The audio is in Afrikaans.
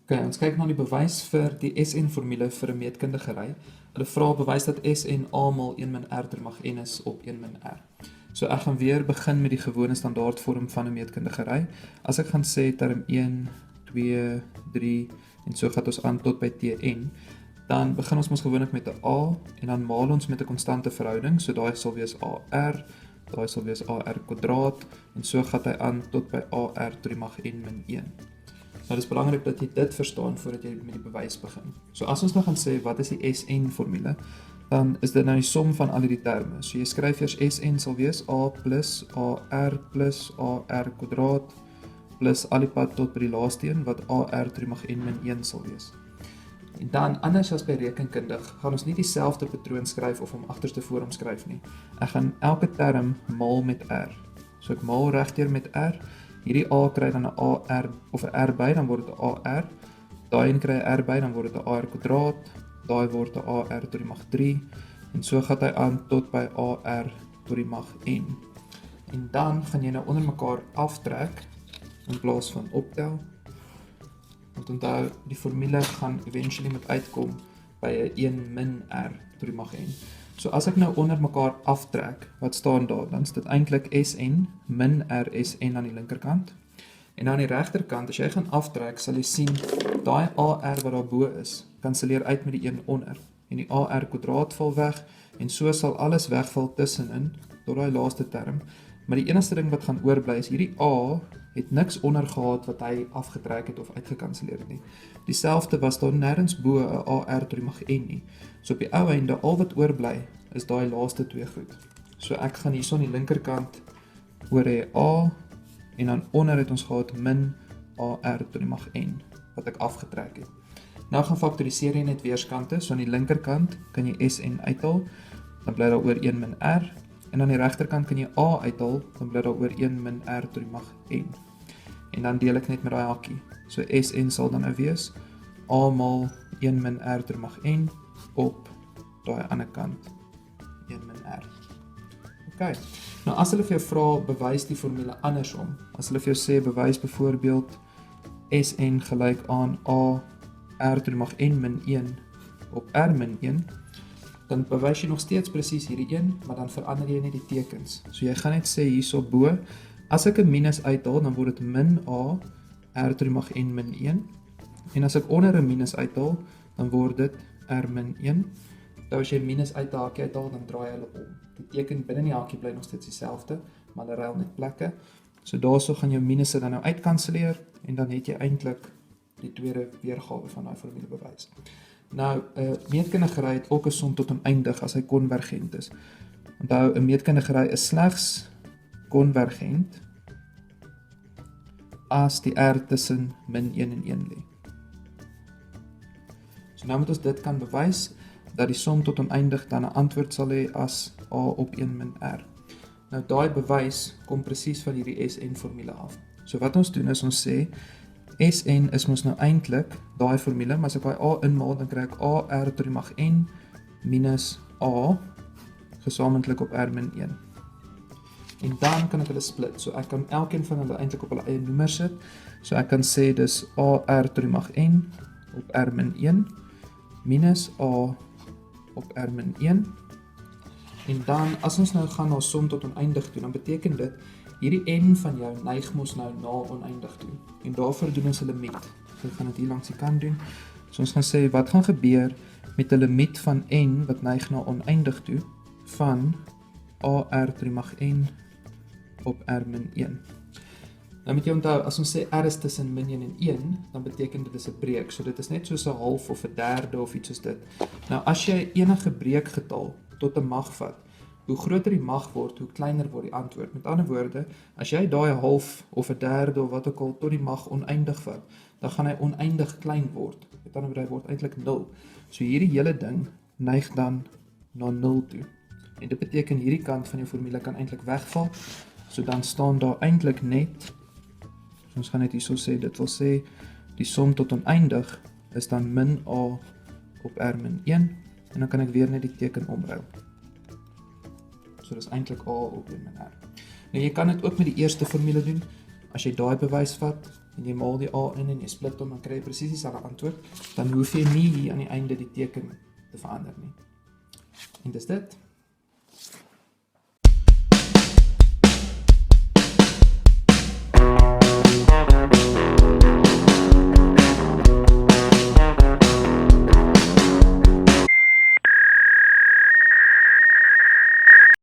Okay, ons kyk na die bewys vir die SN-formule vir 'n meetkundige ry. Hulle vra bewys dat SN almal 1 min R ter mag N is op 1 min R. So ek gaan weer begin met die gewone standaardvorm van 'n meetkundige ry. As ek gaan sê term 1, 2, 3 en so gaan ons aan tot by Tn, dan begin ons mos gewoonlik met 'n A en dan maal ons met 'n konstante verhouding. So daai sal wees AR, daai sal wees AR kwadraat en so gaan hy aan tot by AR tot die mag N min 1. Nou dis belangrik dat jy dit verstaan voordat jy met die bewys begin. So as ons nou gaan sê wat is die SN-formule, dan is dit nou die som van al hierdie terme. So jy skryf eers SN sal wees A plus AR kwadraat plus al die pad tot by die laaste een wat AR tot die mag N min 1 sal wees. En dan anders as by rekenkundig, gaan ons nie dieselfde patroon skryf of hom agterste voor hom skryf nie. Ek gaan elke term maal met R. So ek maal regdeur met R. Hierdie A kry dan 'n AR of 'n R by, dan word dit 'n AR. Daai een kry 'n R by, dan word dit 'n AR kwadraat. Daai word 'n AR tot die mag 3 en so gaan hy aan tot by AR tot die mag N. En dan gaan jy nou onder mekaar aftrek in plaas van optel. Want onthou, die formule gaan eventually moet uitkom by 'n 1 min R tot die mag N. So as ek nou onder mekaar aftrek, wat staan daar? Dan is dit eintlik SN min RSN aan die linkerkant. En aan die regterkant, as jy gaan aftrek, sal jy sien daai AR wat daarbo is, kanselleer uit met die een onder. En die AR kwadraat val weg en so sal alles wegval tussenin tot daai laaste term. Maar die enigste ding wat gaan oorbly is hierdie A het niks onder gehad wat hy afgetrek het of uitgekanselleer het nie. Dieselfde was daar nêrens bo 'n AR tot die mag N nie. So op die ou einde al wat oorbly is daai laaste twee goed. So ek gaan hierso aan die linkerkant oor hê A en dan onder het ons gehad min AR tot die mag N wat ek afgetrek het. Nou gaan faktoriseer jy net weerskante. So aan die linkerkant kan jy SN uithaal, dan bly daar oor 1 min R. En aan die regterkant kan jy A uithaal, dan bly daar oor 1 min R tot die mag N. En dan deel ek net met daai hakkie. So SN sal dan nou wees A maal 1 min R tot die mag N op daai ander kant 1 min R. OK. Nou as hulle vir jou vra bewys die formule andersom. As hulle vir jou sê bewys byvoorbeeld SN gelyk aan A R tot die mag N min 1 op R min 1, dan bewys jy nog steeds presies hierdie een, maar dan verander jy net die tekens. So jy gaan net sê hierso bo, as ek 'n minus uithaal, dan word dit min A R tot die mag N min 1. En as ek onder 'n minus uithaal, dan word dit R min 1. Nou as jy minus uit 'n hakkie uithaal, dan draai hulle om. Die teken binne die hakkie bly nog steeds dieselfde, maar hulle ruil net plekke. So daarso gaan jou minusse dan nou uitkanselleer en dan het jy eintlik die tweede weergawe van daai formule bewys. Nou, 'n meetkundige ry het ook 'n som tot oneindig as hy konvergent is. Onthou, 'n meetkundige ry is slegs konvergent as die R tussen min 1 en 1 lê. So nou moet ons dit kan bewys dat die som tot oneindig dan 'n antwoord sal hê as A op 1 min R. Nou daai bewys kom presies van hierdie SN-formule af. So wat ons doen is ons sê SN is mos nou eintlik daai formule, maar as ek daai A inmaal, dan kry ek AR tot die mag N minus A gesamentlik op R min 1. En dan kan ek hulle split. So ek kan elkeen van hulle eintlik op hulle eie noemer sit. So ek kan sê dis AR tot die mag N op R min 1 minus A op R min 1. En dan as ons nou gaan na som tot oneindig toe, dan beteken dit hierdie n van jou neig mos nou na oneindig toe. En daarvoor doen ons 'n limiet. So ek gaan dit hier langs die kant doen. So ons gaan sê wat gaan gebeur met 'n limiet van n wat neig na oneindig toe van AR tot die mag N op R min 1. Nou moet jy onthou, as ons sê R is tussen min 1 en 1, dan beteken dit is 'n breek. So dit is net soos 'n half of 'n derde of iets soos dit. Nou as jy enige breekgetal tot 'n mag vat, hoe groter die mag word, hoe kleiner word die antwoord. Met ander woorde, as jy daai half of 'n derde of wat ook al tot die mag oneindig vat, dan gaan hy oneindig klein word. Met ander woorde, hy word eintlik 0. So hierdie hele ding neig dan na 0 toe. En dit beteken hierdie kant van die formule kan eintlik wegval. So dan staan daar eintlik net, ons gaan net hierso sê, dit wil sê die som tot oneindig is dan min A op R min 1 en dan kan ek weer net die teken omruil. So dis eintlik A op 1 min R. Nou jy kan dit ook met die eerste formule doen. as jy daai bewys vat en jy maal die A in en jy split hom, dan kry jy presies dieselfde antwoord, dan hoef jy nie hier aan die einde die teken te verander nie. En dis dit.